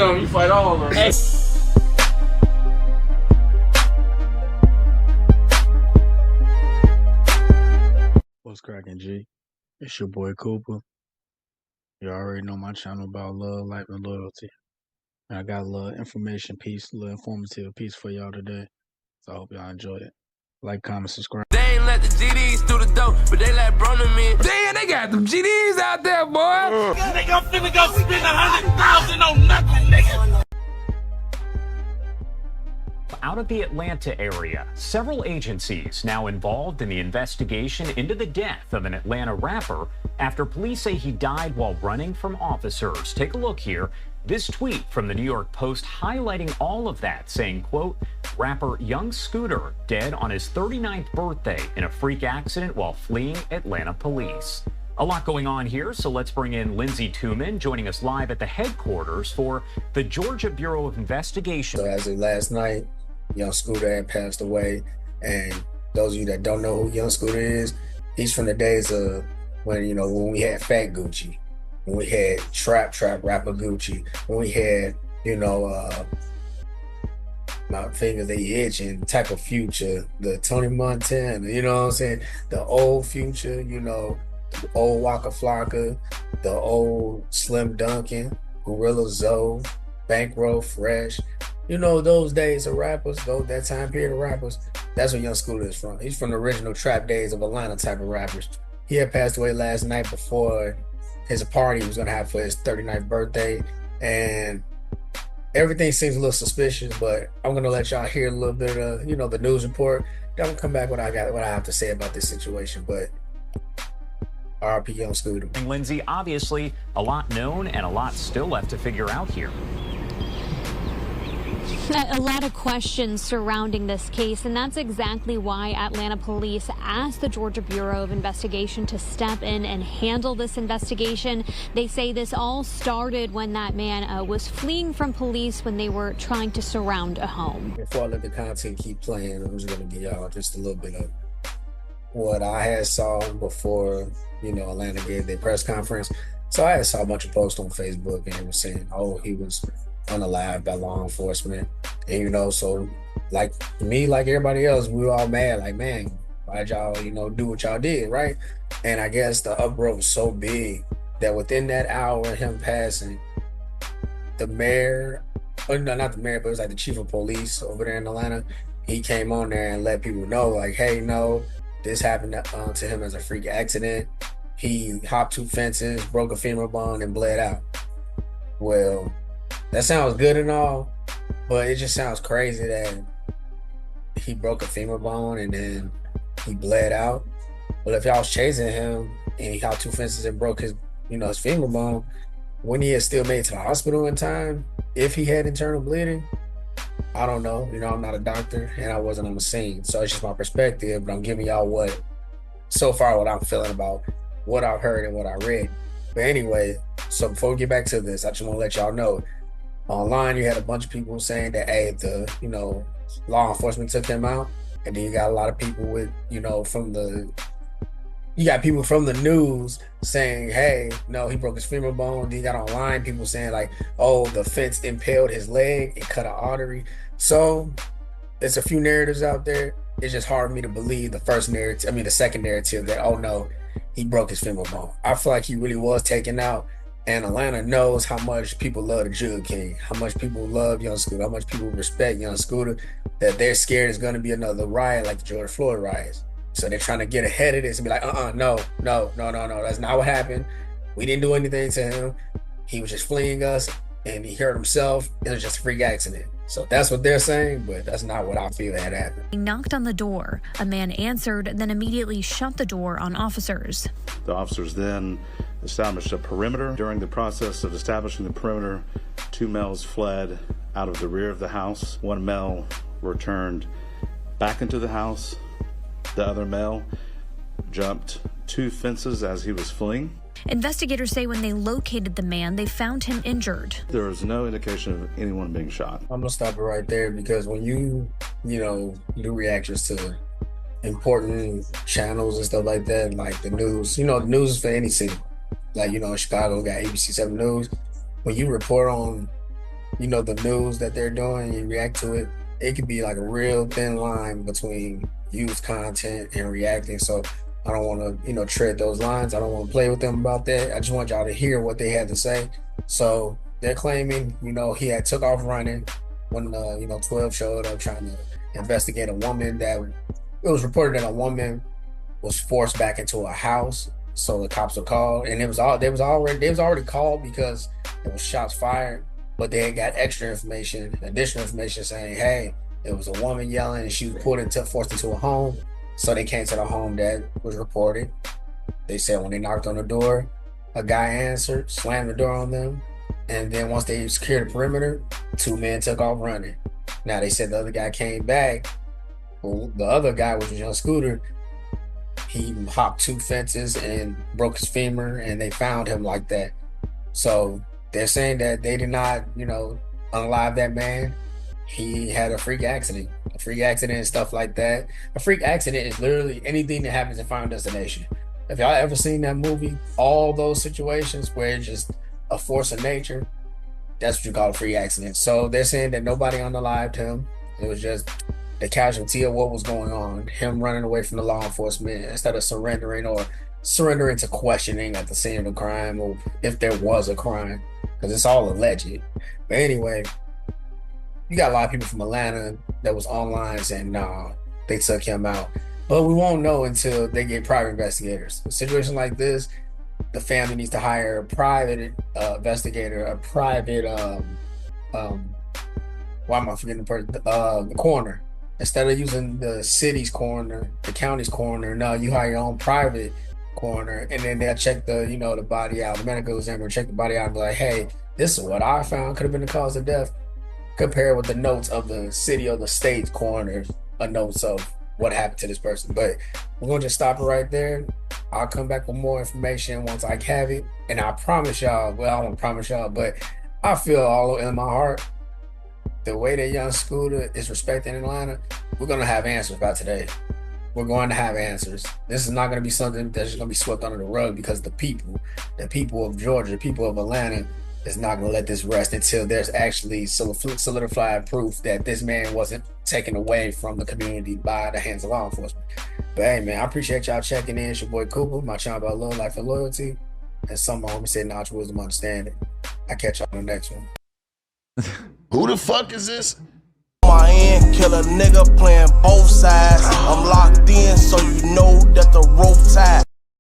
some, you fight all of them. Hey. What's cracking, G? It's your boy Cooper. You already know my channel about love, life, and loyalty. And I got a little information piece, a little informative piece for y'all today. So I hope y'all enjoy it. Like, comment, subscribe. They ain't let the GDs through the door, but they let Broner in. Damn, they got them GDs out there, boy. Nigga, I'm finna go spend 100,000 on nothing, nigga. Out of the Atlanta area, several agencies now involved in the investigation into the death of an Atlanta rapper after police say he died while running from officers. Take a look here. This tweet from the New York Post highlighting all of that, saying, quote, rapper Young Scooter dead on his 39th birthday in a freak accident while fleeing Atlanta police. A lot going on here, so let's bring in Lindsay Tuman, joining us live at the headquarters for the Georgia Bureau of Investigation. So as of last night, Young Scooter had passed away, and those of you that don't know who Young Scooter is, he's from the days of when we had Fat Gucci, when we had Trap rapper Gucci, when we had my fingers they itching type of Future, the Tony Montana, you know what I'm saying, the old Future, the old Waka Flocka, the old Slim Duncan, Gorilla Zoe, Bankroll Fresh. Those days of rappers, that time period of rappers, that's where Young Scooter is from. He's from the original trap days of Atlanta type of rappers. He had passed away last night before his party he was gonna have for his 39th birthday. And everything seems a little suspicious, but I'm gonna let y'all hear a little bit of, the news report. Then I'm gonna come back what I have to say about this situation. But RP Young Scooter. Lindsay, obviously a lot known and a lot still left to figure out here. A lot of questions surrounding this case, and that's exactly why Atlanta police asked the Georgia Bureau of Investigation to step in and handle this investigation. They say this all started when that man was fleeing from police when they were trying to surround a home. Before I let the content keep playing, I'm just going to give y'all just a little bit of what I had saw before, Atlanta gave their press conference. So I had saw a bunch of posts on Facebook, and it was saying, oh, he was unalived by law enforcement. And so like me, like everybody else, we were all mad, like, man, why'd y'all do what y'all did, right? And I guess the uproar was so big that within that hour of him passing, the mayor, not the mayor, but it was like the chief of police over there in Atlanta, he came on there and let people know, like, hey, no, this happened to him as a freak accident. He hopped 2 fences, broke a femur bone, and bled out. Well, that sounds good and all, but it just sounds crazy that he broke a femur bone and then he bled out. Well, if y'all was chasing him and he hopped 2 fences and broke his, his femur bone, wouldn't he have still made it to the hospital in time if he had internal bleeding? I don't know. I'm not a doctor and I wasn't on the scene. So it's just my perspective, but I'm giving y'all what I'm feeling about what I've heard and what I read. But anyway, so before we get back to this, I just want to let y'all know, online, you had a bunch of people saying that, hey, the law enforcement took him out, and then you got a lot of people with, you got people from the news saying, hey, no, he broke his femur bone. Then you got online people saying like, oh, the fence impaled his leg and cut an artery. So it's a few narratives out there. It's just hard for me to believe the second narrative that, oh no, he broke his femur bone. I feel like he really was taken out. And Atlanta knows how much people love the Jug King, how much people love Young Scooter, how much people respect Young Scooter, that they're scared it's going to be another riot like the George Floyd riots. So they're trying to get ahead of this and be like, no, that's not what happened. We didn't do anything to him. He was just fleeing us and he hurt himself. It was just a freak accident. So that's what they're saying, but that's not what I feel had happened. He knocked on the door. A man answered, then immediately shut the door on officers. The officers then established a perimeter. During the process of establishing the perimeter, 2 males fled out of the rear of the house. 1 male returned back into the house. The other male jumped 2 fences as he was fleeing. Investigators say when they located the man, they found him injured. There is no indication of anyone being shot. I'm gonna stop it right there, because when you do reactions to important channels and stuff like that, like the news, the news is for any city. Like, Chicago got ABC 7 News. When you report on the news that they're doing, you react to it, it could be like a real thin line between used content and reacting. So I don't want to, tread those lines. I don't want to play with them about that. I just want y'all to hear what they had to say. So they're claiming, he had took off running when, 12 showed up trying to investigate a woman it was reported that a woman was forced back into a house. So the cops were called, and they was already called because there was shots fired, but they had got additional information saying, hey, there was a woman yelling and she was forced into a home. So they came to the home that was reported. They said when they knocked on the door, a guy answered, slammed the door on them, and then once they secured the perimeter, 2 men took off running. Now they said the other guy came back. Well, the other guy, which was young Scooter, he hopped 2 fences and broke his femur, and they found him like that. So they're saying that they did not, unalive that man. He had a freak accident and stuff like that. A freak accident is literally anything that happens in Final Destination. If y'all ever seen that movie, all those situations where it's just a force of nature, that's what you call a freak accident. So they're saying that nobody unalived him. It was just the casualty of what was going on, him running away from the law enforcement instead of surrendering to questioning at the scene of the crime, or if there was a crime, because it's all alleged. But anyway, you got a lot of people from Atlanta that was online saying, nah, they took him out. But we won't know until they get private investigators. A situation like this, the family needs to hire a private investigator, a private, why am I forgetting the coroner. Instead of using the city's coroner, the county's coroner, no, you hire your own private coroner, and then they'll check the body out, the medical examiner check the body out and be like, hey, this is what I found could have been the cause of death. Compare with the notes of the city or the state's coroner's notes of what happened to this person. But we're gonna just stop it right there. I'll come back with more information once I have it. And I promise y'all, well, I don't promise y'all, but I feel all in my heart, the way that young Scooter is respected in Atlanta, we're gonna have answers by today. We're going to have answers. This is not gonna be something that's just gonna be swept under the rug, because the people of Georgia, the people of Atlanta, is not going to let this rest until there's actually solidified proof that this man wasn't taken away from the community by the hands of law enforcement. But hey, man, I appreciate y'all checking in. It's your boy Cooper, my channel about love, life, and loyalty. And some of my homies say knowledge, wisdom, understanding. I catch y'all on the next one. Who the fuck is this? My end, kill a nigga playing both sides. I'm locked in, so you know that the rope tied.